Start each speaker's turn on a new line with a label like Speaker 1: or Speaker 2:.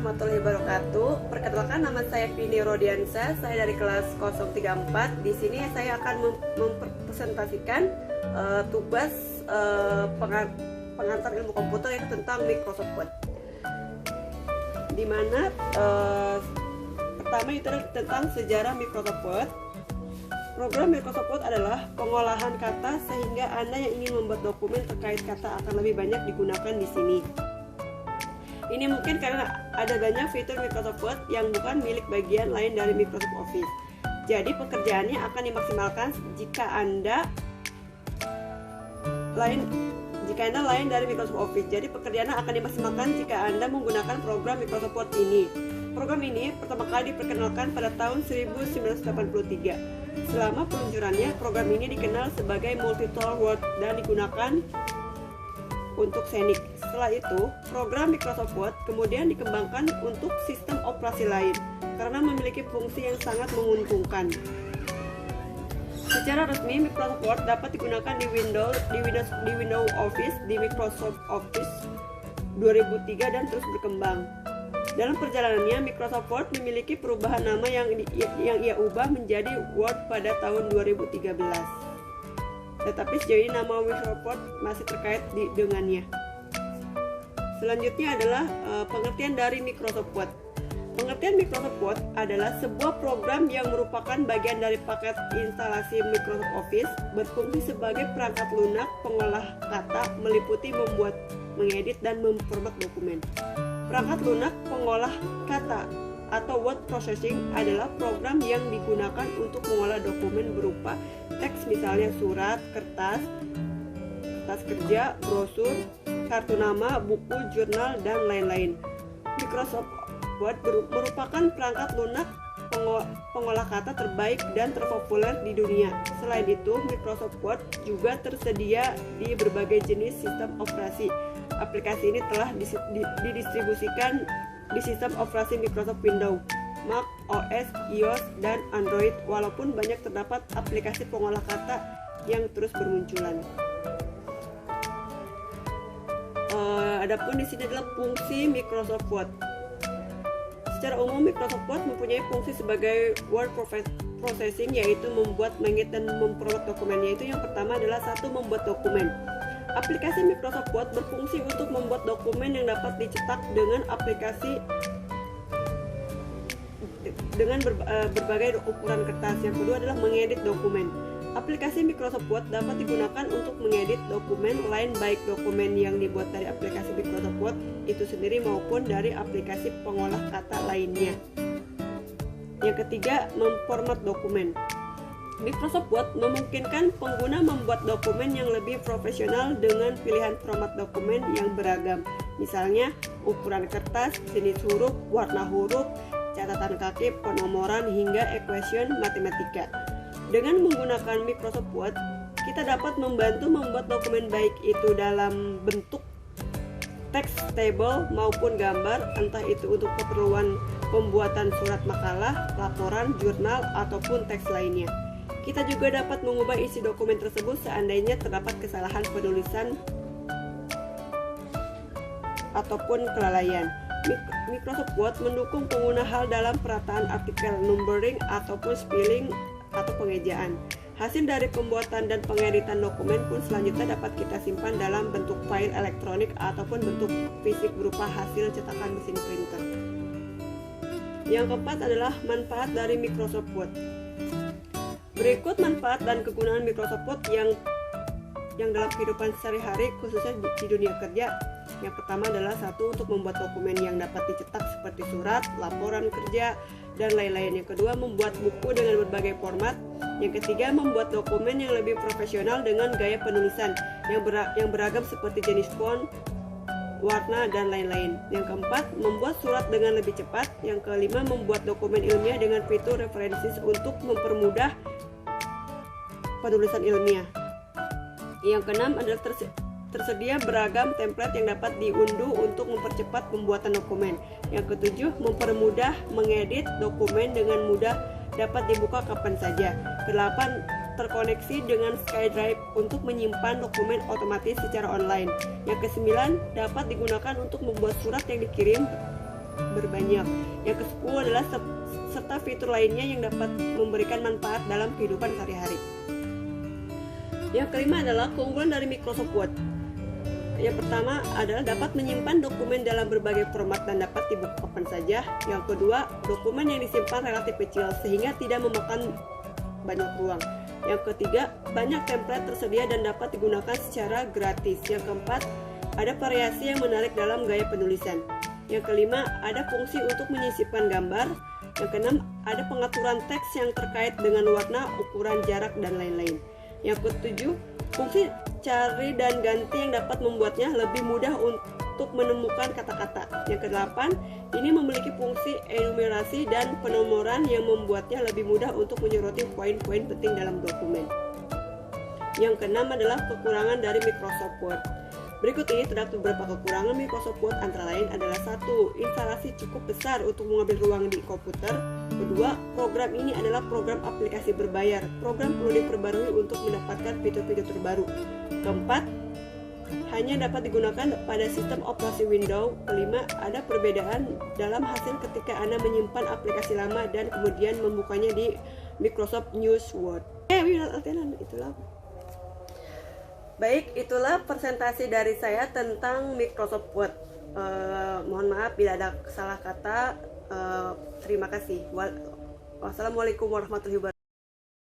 Speaker 1: warahmatullahi wabarakatuh. Perkenalkan, nama saya Vini Rodiansa. Saya dari kelas 034. Di sini saya akan mempresentasikan tugas pengantar ilmu komputer, yaitu tentang Microsoft Word. Dimana pertama itu adalah tentang sejarah Microsoft Word. Program Microsoft Word adalah pengolahan kata sehingga Anda yang ingin membuat dokumen terkait kata akan lebih banyak digunakan di sini. Ini mungkin karena ada banyak fitur Microsoft Word yang bukan milik bagian lain dari Microsoft Office. Jadi pekerjaannya akan dimaksimalkan jika Anda lain dari Microsoft Office. Jadi pekerjaannya akan dimaksimalkan jika Anda menggunakan program Microsoft Word ini. Program ini pertama kali diperkenalkan pada tahun 1983. Selama peluncurannya, program ini dikenal sebagai Multi-Tool Word dan digunakan untuk Scenic. Setelah itu, program Microsoft Word kemudian dikembangkan untuk sistem operasi lain karena memiliki fungsi yang sangat menguntungkan. Secara resmi, Microsoft Word dapat digunakan di Windows Office, di Microsoft Office 2003 dan terus berkembang. Dalam perjalanannya, Microsoft Word memiliki perubahan nama yang ia ubah menjadi Word pada tahun 2013. Tetapi sejauh ini nama Microsoft Word masih terkait dengannya. Selanjutnya adalah pengertian dari Microsoft Word. Pengertian Microsoft Word adalah sebuah program yang merupakan bagian dari paket instalasi Microsoft Office, berfungsi sebagai perangkat lunak pengolah kata, meliputi membuat, mengedit, dan memformat dokumen. Perangkat lunak pengolah kata atau word processing adalah program yang digunakan untuk mengolah dokumen berupa teks, misalnya surat, kertas kerja, brosur, kartu nama, buku, jurnal, dan lain-lain. Microsoft Word merupakan perangkat lunak pengolah kata terbaik dan terpopuler di dunia. Selain itu, Microsoft Word juga tersedia di berbagai jenis sistem operasi. Aplikasi ini telah didistribusikan di sistem operasi Microsoft Windows, Mac OS, iOS, dan Android, walaupun banyak terdapat aplikasi pengolah kata yang terus bermunculan. Adapun di sini adalah fungsi Microsoft Word. Secara umum, Microsoft Word mempunyai fungsi sebagai word processing, yaitu membuat, mengedit, dan memformat dokumen. Yaitu yang pertama adalah membuat dokumen. Aplikasi Microsoft Word berfungsi untuk membuat dokumen yang dapat dicetak dengan aplikasi dengan berbagai ukuran kertas. Yang kedua adalah mengedit dokumen. Aplikasi Microsoft Word dapat digunakan untuk mengedit dokumen lain, baik dokumen yang dibuat dari aplikasi Microsoft Word itu sendiri maupun dari aplikasi pengolah kata lainnya. Yang ketiga, memformat dokumen. Microsoft Word memungkinkan pengguna membuat dokumen yang lebih profesional dengan pilihan format dokumen yang beragam. Misalnya, ukuran kertas, jenis huruf, warna huruf, catatan kaki, penomoran, hingga equation matematika. Dengan menggunakan Microsoft Word, kita dapat membantu membuat dokumen baik itu dalam bentuk teks, table, maupun gambar, entah itu untuk keperluan pembuatan surat makalah, laporan, jurnal, ataupun teks lainnya. Kita juga dapat mengubah isi dokumen tersebut seandainya terdapat kesalahan penulisan ataupun kelalaian. Microsoft Word mendukung pengguna hal dalam perataan artikel, numbering, ataupun spelling atau pengejaan. Hasil dari pembuatan dan pengeditan dokumen pun selanjutnya dapat kita simpan dalam bentuk file elektronik ataupun bentuk fisik berupa hasil cetakan mesin printer. Yang keempat adalah manfaat dari Microsoft Word. Berikut manfaat dan kegunaan Microsoft Word yang dalam kehidupan sehari-hari, khususnya di dunia kerja. Yang pertama adalah untuk membuat dokumen yang dapat dicetak seperti surat, laporan kerja, dan lain-lain. Yang kedua, membuat buku dengan berbagai format. Yang ketiga, membuat dokumen yang lebih profesional dengan gaya penulisan yang beragam seperti jenis font, warna, dan lain-lain. Yang keempat, membuat surat dengan lebih cepat. Yang kelima, membuat dokumen ilmiah dengan fitur referensi untuk mempermudah penulisan ilmiah. Yang keenam adalah tersedia beragam template yang dapat diunduh untuk mempercepat pembuatan dokumen. Yang ketujuh, mempermudah mengedit dokumen dengan mudah, dapat dibuka kapan saja. Kedelapan, terkoneksi dengan SkyDrive untuk menyimpan dokumen otomatis secara online. Yang kesembilan, dapat digunakan untuk membuat surat yang dikirim berbanyak. Yang ke-10 adalah serta fitur lainnya yang dapat memberikan manfaat dalam kehidupan sehari-hari. Yang kelima adalah keunggulan dari Microsoft Word. Yang pertama adalah dapat menyimpan dokumen dalam berbagai format dan dapat dibuka kapan saja. Yang kedua, dokumen yang disimpan relatif kecil sehingga tidak memakan banyak ruang. Yang ketiga, banyak template tersedia dan dapat digunakan secara gratis. Yang keempat, ada variasi yang menarik dalam gaya penulisan. Yang kelima, ada fungsi untuk menyisipkan gambar. Yang keenam, ada pengaturan teks yang terkait dengan warna, ukuran, jarak, dan lain-lain. Yang ketujuh, fungsi cari dan ganti yang dapat membuatnya lebih mudah untuk menemukan kata-kata. Yang kedelapan, ini memiliki fungsi enumerasi dan penomoran yang membuatnya lebih mudah untuk menyoroti poin-poin penting dalam dokumen. Yang keenam adalah kekurangan dari Microsoft Word. Berikut ini terdapat beberapa kekurangan Microsoft Word, antara lain adalah 1. Instalasi cukup besar untuk mengambil ruang di komputer. Kedua, program ini adalah program aplikasi berbayar. Program perlu diperbarui untuk mendapatkan fitur-fitur terbaru. Keempat, hanya dapat digunakan pada sistem operasi Windows. Kelima, ada perbedaan dalam hasil ketika Anda menyimpan aplikasi lama dan kemudian membukanya di Microsoft News Word. Itulah. Baik, itulah presentasi dari saya tentang Microsoft Word. Mohon maaf bila ada salah kata. Terima kasih. Wassalamualaikum warahmatullahi wabarakatuh.